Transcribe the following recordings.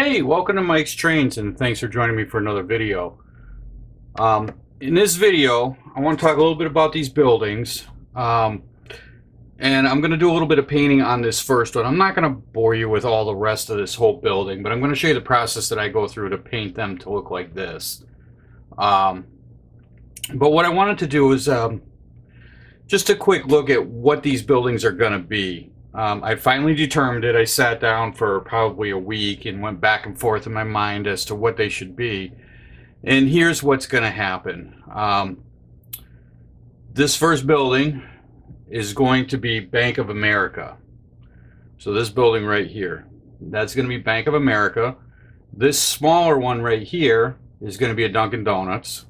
Hey, welcome to Mike's Trains, and thanks for joining me for another video. In this video, I want to talk a little bit about these buildings, and I'm going to do a little bit of painting on this first one. I'm not going to bore you with all the rest of this whole building, but I'm going to show you the process that I go through to paint them to look like this. But what I wanted to do is just a quick look at what these buildings are going to be. I finally determined it. I sat down for probably a week and went back and forth in my mind as to what they should be. And here's what's going to happen. This first building is going to be Bank of America. So this building right here, that's going to be Bank of America. This smaller one right here is going to be a Dunkin' Donuts.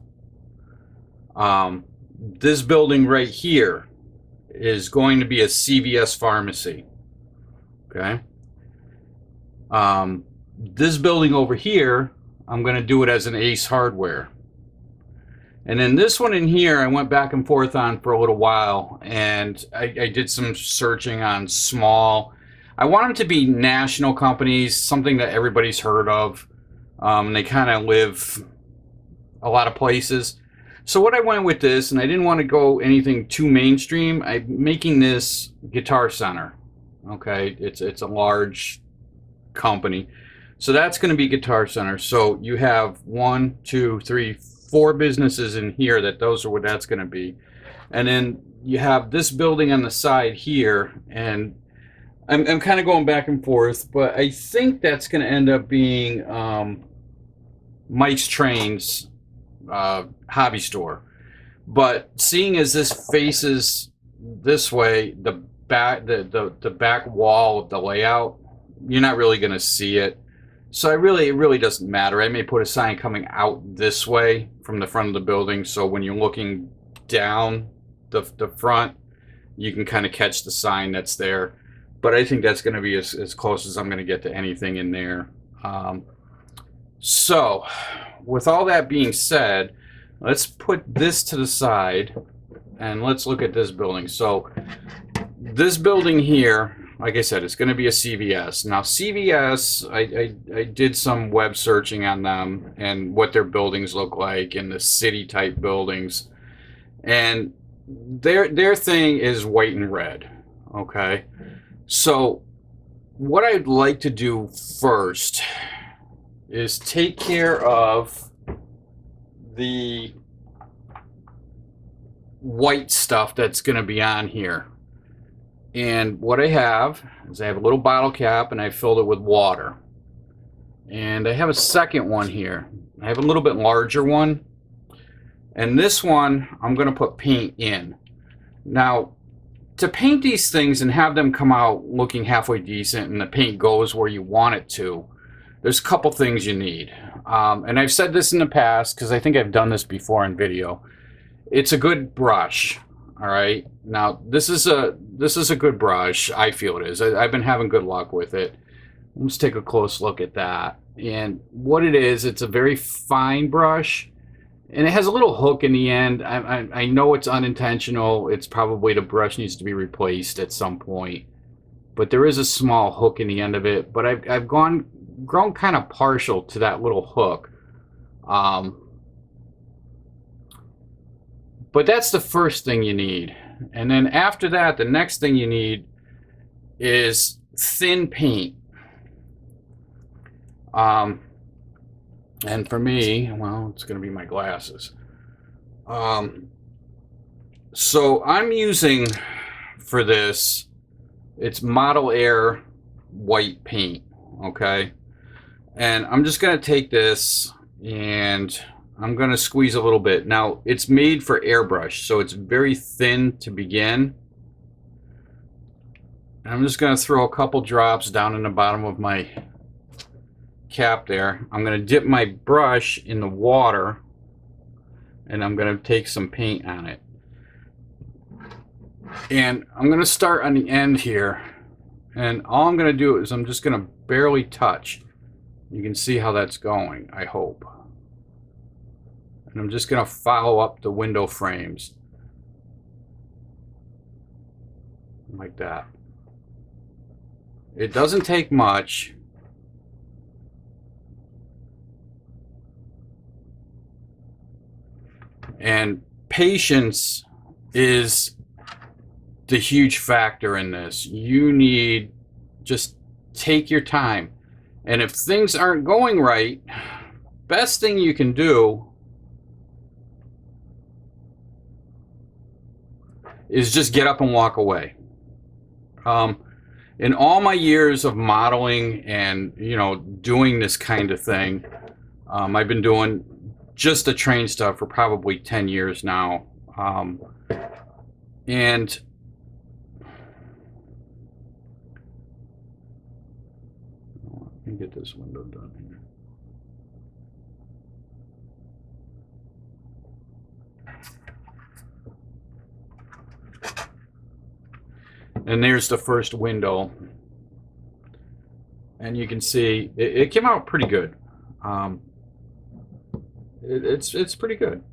This building right here is going to be a CVS pharmacy. Okay. This building over here, I'm going to do it as an Ace Hardware. And then this one in here, I went back and forth on for a little while, and I did some searching on small. I want them to be national companies, something that everybody's heard of. They kind of live a lot of places. So what I went with this, and I didn't want to go anything too mainstream, I'm making this Guitar Center. Okay, it's a large company. So that's going to be Guitar Center. So you have 1, 2, 3, 4 businesses in here those are what that's going to be. And then you have this building on the side here, and I'm kind of going back and forth, but I think that's going to end up being Mike's Trains hobby store. But seeing as this faces this way, the back wall of the layout, you're not really going to see it. So it really doesn't matter. I may put a sign coming out this way from the front of the building, so when you're looking down the front, you can kind of catch the sign that's there. But I think that's going to be as close as I'm going to get to anything in there. So with all that being said, let's put this to the side and let's look at this building. So this building here, like I said, it's going to be a CVS. Now CVS, I did some web searching on them and what their buildings look like, and the city type buildings, and their thing is white and red. Okay, so what I'd like to do first is take care of the white stuff that's going to be on here. And what I have is I have a little bottle cap, and I filled it with water. And I have a second one here. I have a little bit larger one. And this one, I'm going to put paint in. Now, to paint these things and have them come out looking halfway decent and the paint goes where you want it to, there's a couple things you need. And I've said this in the past because I think I've done this before in video. It's a good brush. All right. Now this is a good brush. I feel it is. I've been having good luck with it. Let's take a close look at that. And what it is, it's a very fine brush, and it has a little hook in the end. I know it's unintentional. It's probably the brush needs to be replaced at some point, but there is a small hook in the end of it. But I've grown kind of partial to that little hook. But that's the first thing you need. And then after that, the next thing you need is thin paint. And for me, well, it's going to be my glasses. So I'm using for this, it's Model Air white paint. Okay. And I'm just going to take this and I'm going to squeeze a little bit. Now, it's made for airbrush, so it's very thin to begin. And I'm just going to throw a couple drops down in the bottom of my cap there. I'm going to dip my brush in the water, and I'm going to take some paint on it. And I'm going to start on the end here. And all I'm going to do is I'm just going to barely touch. You can see how that's going, I hope. And I'm just going to follow up the window frames like that. It doesn't take much. And patience is the huge factor in this. You need just take your time. And if things aren't going right, best thing you can do is just get up and walk away. Um, in all my years of modeling and doing this kind of thing, I've been doing just the train stuff for probably 10 years now. And let me get this window done here. And there's the first window. And you can see it came out pretty good. It's pretty good.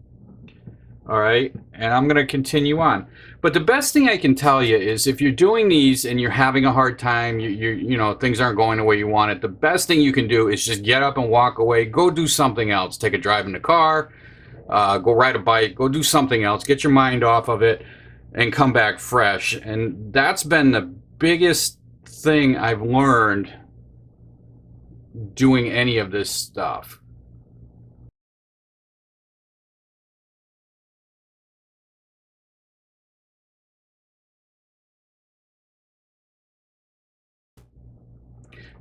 All right, and I'm going to continue on. But the best thing I can tell you is if you're doing these and you're having a hard time, things aren't going the way you want it, the best thing you can do is just get up and walk away. Go do something else. Take a drive in the car, go ride a bike, go do something else. Get your mind off of it and come back fresh. And that's been the biggest thing I've learned doing any of this stuff.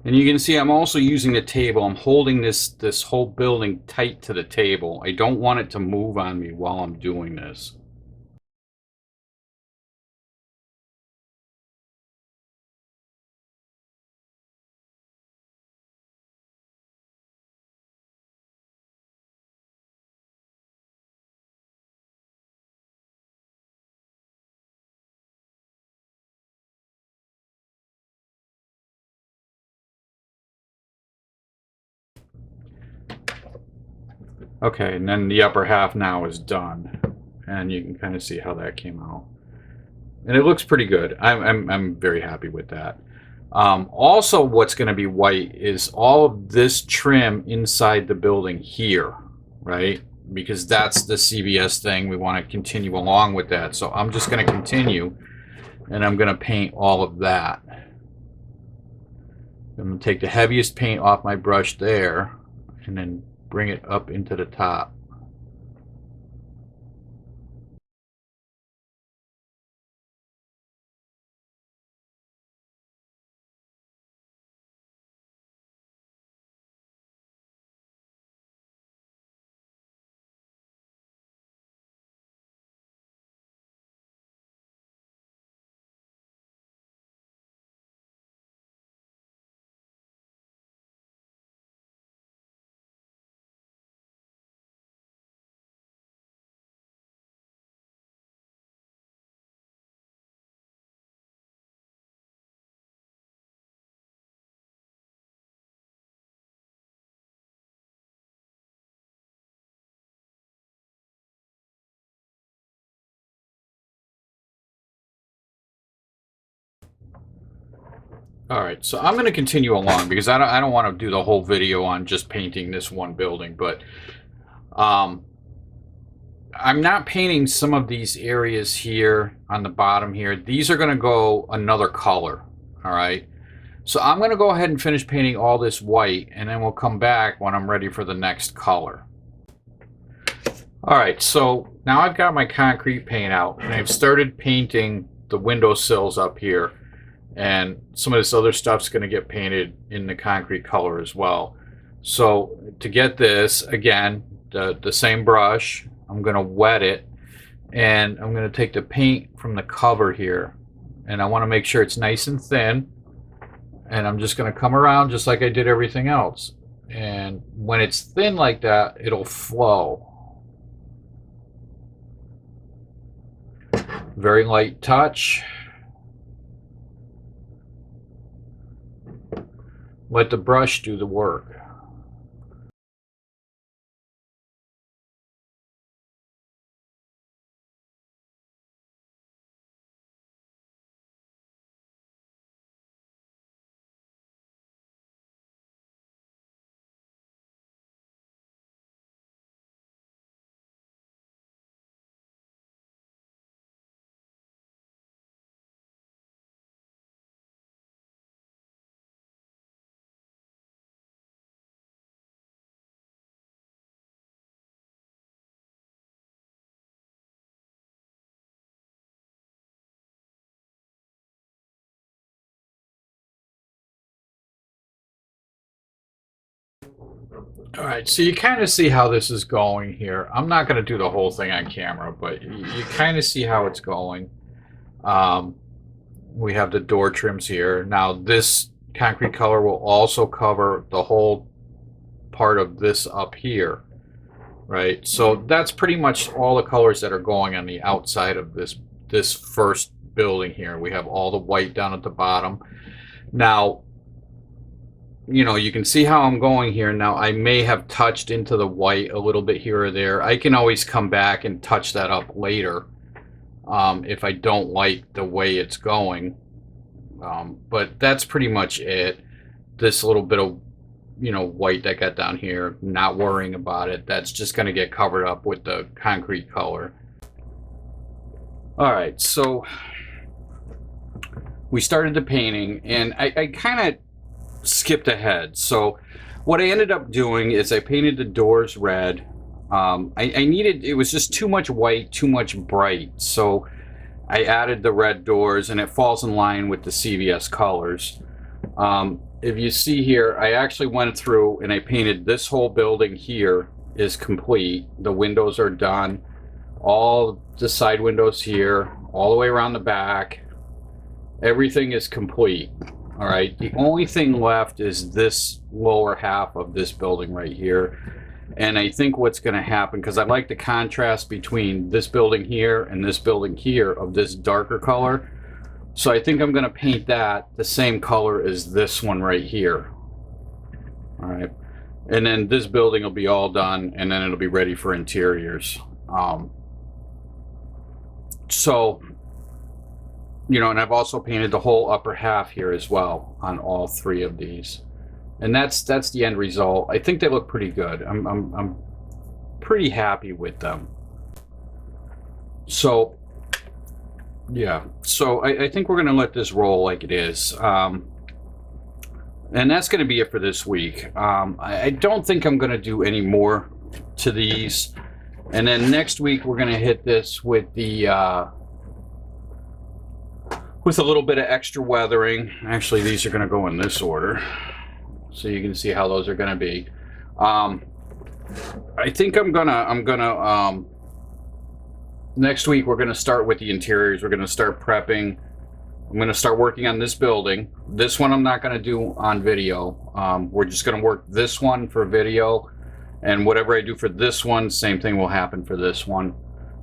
And you can see I'm also using the table. I'm holding this whole building tight to the table. I don't want it to move on me while I'm doing this. Okay, and then the upper half now is done. And you can kind of see how that came out. And it looks pretty good. I'm very happy with that. Also, what's going to be white is all of this trim inside the building here, right? Because that's the CVS thing. We want to continue along with that. So I'm just going to continue, and I'm going to paint all of that. I'm going to take the heaviest paint off my brush there, and then bring it up into the top. All right, so I'm going to continue along because I don't want to do the whole video on just painting this one building, but um, I'm not painting some of these areas here on the bottom here. These are going to go another color, all right? So I'm going to go ahead and finish painting all this white, and then we'll come back when I'm ready for the next color. All right, so now I've got my concrete paint out, and I've started painting the windowsills up here. And some of this other stuff's going to get painted in the concrete color as well. So to get this, again, the same brush, I'm going to wet it, and I'm going to take the paint from the cover here, and I want to make sure it's nice and thin, and I'm just going to come around just like I did everything else. And when it's thin like that, it'll flow. Very light touch. Let the brush do the work. All right, so you kind of see how this is going here. I'm not going to do the whole thing on camera, but you kind of see how it's going. Um, we have the door trims here. Now this concrete color will also cover the whole part of this up here, right? So that's pretty much all the colors that are going on the outside of this first building here. We have all the white down at the bottom. Now, you know, you can see how I'm going here. Now, I may have touched into the white a little bit here or there. I can always come back and touch that up later if I don't like the way it's going. But that's pretty much it. This little bit of, you know, white that got down here, not worrying about it. That's just going to get covered up with the concrete color. All right, so we started the painting, and I kind of skipped ahead. So what I ended up doing is I painted the doors red. I needed, it was just too much white, too much bright. So I added the red doors, and it falls in line with the CVS colors. If you see here, I actually went through and I painted this whole building here is complete. The windows are done. All the side windows here, all the way around the back. Everything is complete. All right, the only thing left is this lower half of this building right here. And I think what's going to happen, because I like the contrast between this building here and this building here of this darker color. So I think I'm going to paint that the same color as this one right here. All right, and then this building will be all done, and then it'll be ready for interiors. So, you know, and I've also painted the whole upper half here as well on all three of these, and that's the end result. I think they look pretty good. I'm pretty happy with them. So yeah, so I think we're gonna let this roll like it is, and that's gonna be it for this week. I don't think I'm gonna do any more to these, and then next week we're gonna hit this with the with a little bit of extra weathering. Actually, these are going to go in this order, so you can see how those are going to be. I think I'm gonna next week we're gonna start with the interiors. We're gonna start prepping. I'm gonna start working on this building. This one I'm not gonna do on video. We're just gonna work this one for video, and whatever I do for this one, same thing will happen for this one.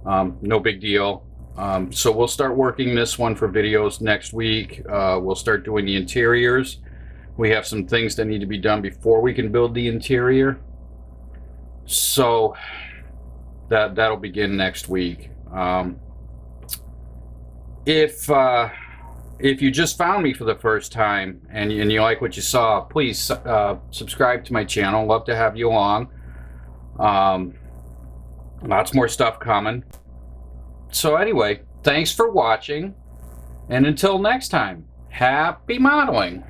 No big deal. So we'll start working this one for videos next week. We'll start doing the interiors. We have some things that need to be done before we can build the interior. So that'll begin next week. If you just found me for the first time and you like what you saw, please subscribe to my channel. Love to have you along. Lots more stuff coming. So anyway, thanks for watching, and until next time, happy modeling.